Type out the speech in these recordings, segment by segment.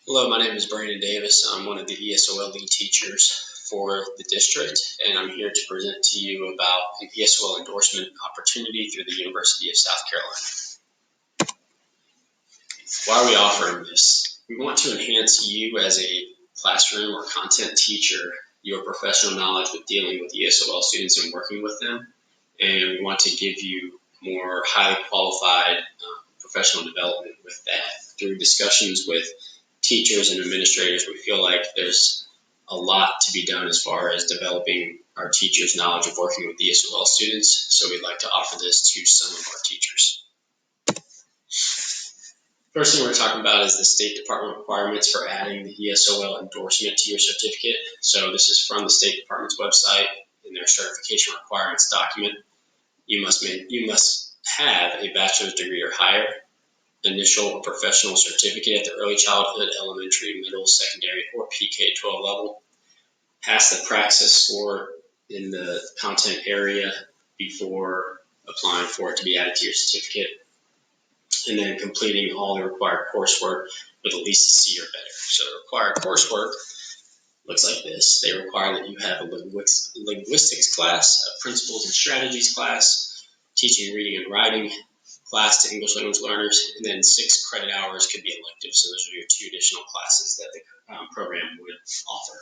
Hello, my name is Brandon Davis. I'm one of the ESOL lead teachers for the district, and I'm here to present to you about an ESOL endorsement opportunity through the University of South Carolina. Why are we offering this? We want to enhance you as a classroom or content teacher, your professional knowledge with dealing with ESOL students and working with them, and we want to give you more highly qualified professional development with that through discussions with teachers and administrators. We feel like there's a lot to be done as far as developing our teachers' knowledge of working with ESOL students, so we'd like to offer this to some of our teachers. First thing we're talking about is the State Department requirements for adding the ESOL endorsement to your certificate. So this is from the State Department's website in their certification requirements document. You must have a bachelor's degree or higher, initial or professional certificate at the early childhood, elementary, middle, secondary, or PK-12 level, pass the praxis score in the content area before applying for it to be added to your certificate, and then completing all the required coursework with at least a C or better. So the required coursework looks like this. They require that you have a linguistics class, a principles and strategies class, teaching reading and writing class to English language learners, and then 6 credit hours could be elective. So those are your 2 additional classes that the program would offer.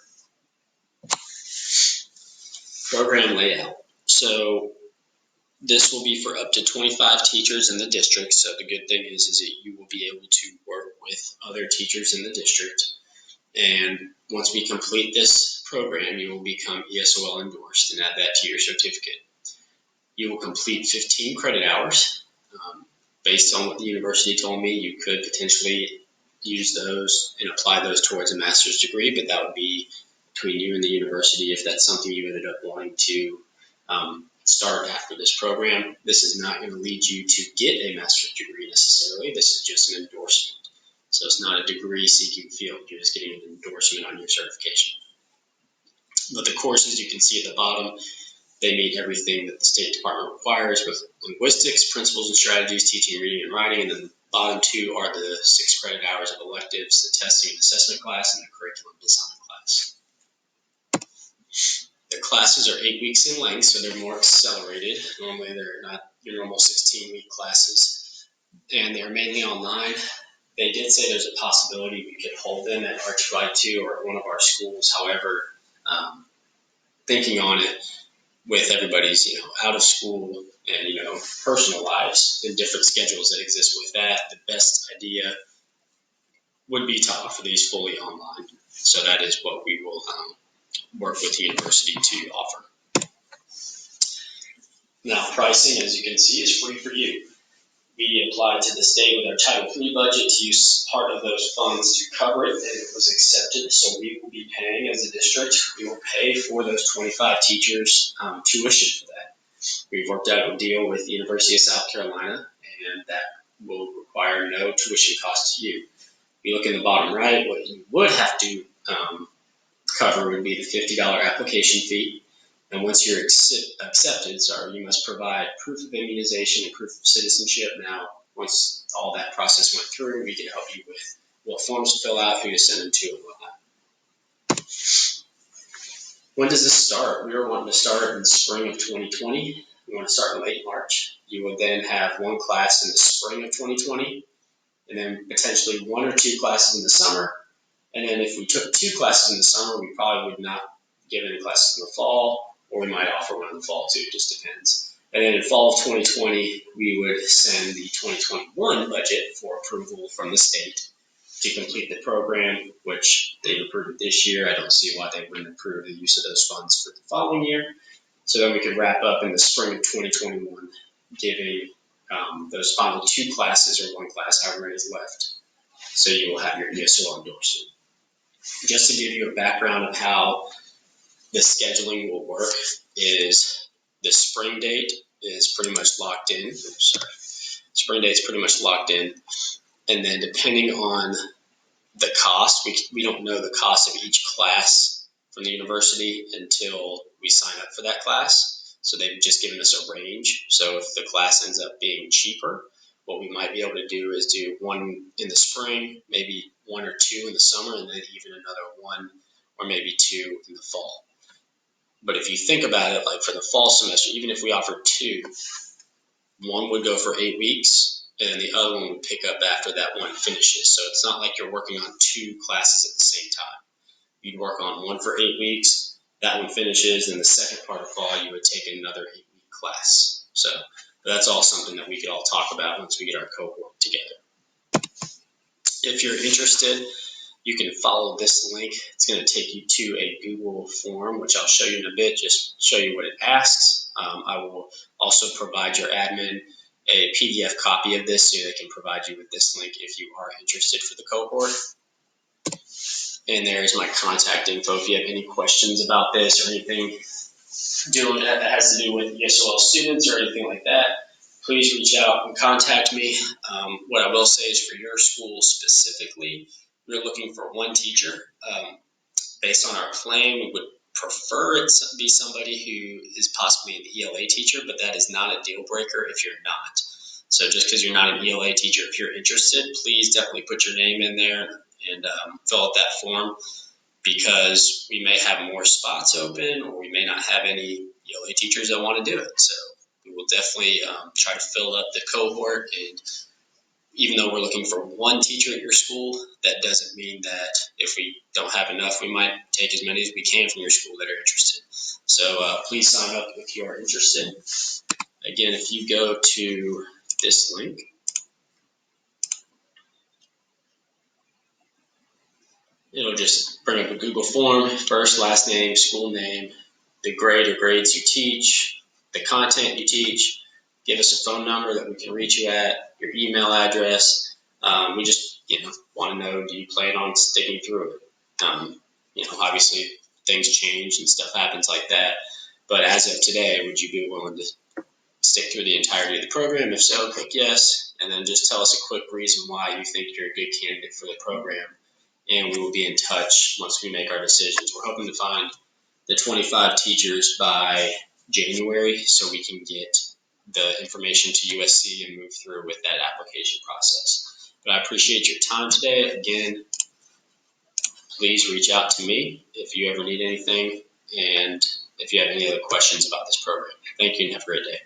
Program layout. So this will be for up to 25 teachers in the district. So the good thing is that you will be able to work with other teachers in the district. And once we complete this program, you will become ESOL endorsed and add that to your certificate. You will complete 15 credit hours. Based on what the university told me, you could potentially use those and apply those towards a master's degree, but that would be between you and the university if that's something you ended up wanting to start after this program. This is not going to lead you to get a master's degree necessarily. This is just an endorsement. So it's not a degree-seeking field. You're just getting an endorsement on your certification. But the courses you can see at the bottom, they meet everything that the State Department requires with linguistics, principles and strategies, teaching, reading, and writing. And then the bottom 2 are the 6 credit hours of electives, the testing and assessment class, and the curriculum design class. The classes are 8 weeks in length, so they're more accelerated. Normally, they're not your normal 16-week classes, and they're mainly online. They did say there's a possibility we could hold them at R2I2 or at one of our schools. However, thinking on it, with everybody's out of school and personal lives and different schedules that exist with that, the best idea would be to offer these fully online. So that is what we will work with the university to offer. Now, pricing, as you can see, is free for you. We applied to the state with our Title III budget to use part of those funds to cover it, and it was accepted. So we will be paying as a district. We will pay for those 25 teachers tuition for that. We've worked out a deal with the University of South Carolina, and that will require no tuition cost to you. If you look in the bottom right, what you would have to cover would be the $50 application fee. And once you're accepted, you must provide proof of immunization and proof of citizenship. Now, once all that process went through, we can help you with what forms to fill out, who to send them to, and whatnot. When does this start? We are wanting to start in the spring of 2020. We want to start in late March. You will then have 1 class in the spring of 2020, and then potentially 1 or 2 classes in the summer. And then if we took 2 classes in the summer, we probably would not give any classes in the fall, or we might offer one in the fall too, it just depends. And then in fall of 2020, we would send the 2021 budget for approval from the state to complete the program, which they've approved this year. I don't see why they wouldn't approve the use of those funds for the following year. So then we could wrap up in the spring of 2021, giving those final 2 classes or 1 class, however many is left. So you will have your ESOL endorsement. Just to give you a background of how the scheduling will work is the spring date is pretty much locked in. Spring date's pretty much locked in. And then depending on the cost, we don't know the cost of each class from the university until we sign up for that class. So they've just given us a range. So if the class ends up being cheaper, What we might be able to do is do one in the spring, maybe 1 or 2 in the summer, and then even another 1 or maybe 2 in the fall. But if you think about it, like for the fall semester, even if we offered 2, one would go for 8 weeks, and then the other one would pick up after that one finishes. So it's not like you're working on 2 classes at the same time. You'd work on one for 8 weeks, that one finishes, and the second part of fall, you would take another 8-week class. So that's all something that we could all talk about once we get our cohort together. If you're interested, you can follow this link. It's going to take you to a Google form, which I'll show you in a bit, just show you what it asks. I will also provide your admin a PDF copy of this so they can provide you with this link if you are interested for the cohort. And there's my contact info if you have any questions about this or anything that has to do with ESOL students or anything like that. Please reach out and contact me. What I will say is for your school specifically, we're looking for 1 teacher. Based on our plan, we would prefer it to be somebody who is possibly an ELA teacher, but that is not a deal breaker if you're not. So just because you're not an ELA teacher, if you're interested, please definitely put your name in there and fill out that form, because we may have more spots open or we may not have any ELA teachers that want to do it. So we will definitely try to fill up the cohort. And even though we're looking for 1 teacher at your school, that doesn't mean that if we don't have enough, we might take as many as we can from your school that are interested. So please sign up if you are interested. Again, if you go to this link, it'll just bring up a Google form, first, last name, school name, the grade or grades you teach, the content you teach, give us a phone number that we can reach you at, your email address. We just want to know, do you plan on sticking through it? Obviously things change and stuff happens like that. But as of today, would you be willing to stick through the entirety of the program? If so, click yes, and then just tell us a quick reason why you think you're a good candidate for the program. And we will be in touch once we make our decisions. We're hoping to find the 25 teachers by January so we can get the information to USC and move through with that application process. But I appreciate your time today. Again, please reach out to me if you ever need anything and if you have any other questions about this program. Thank you and have a great day.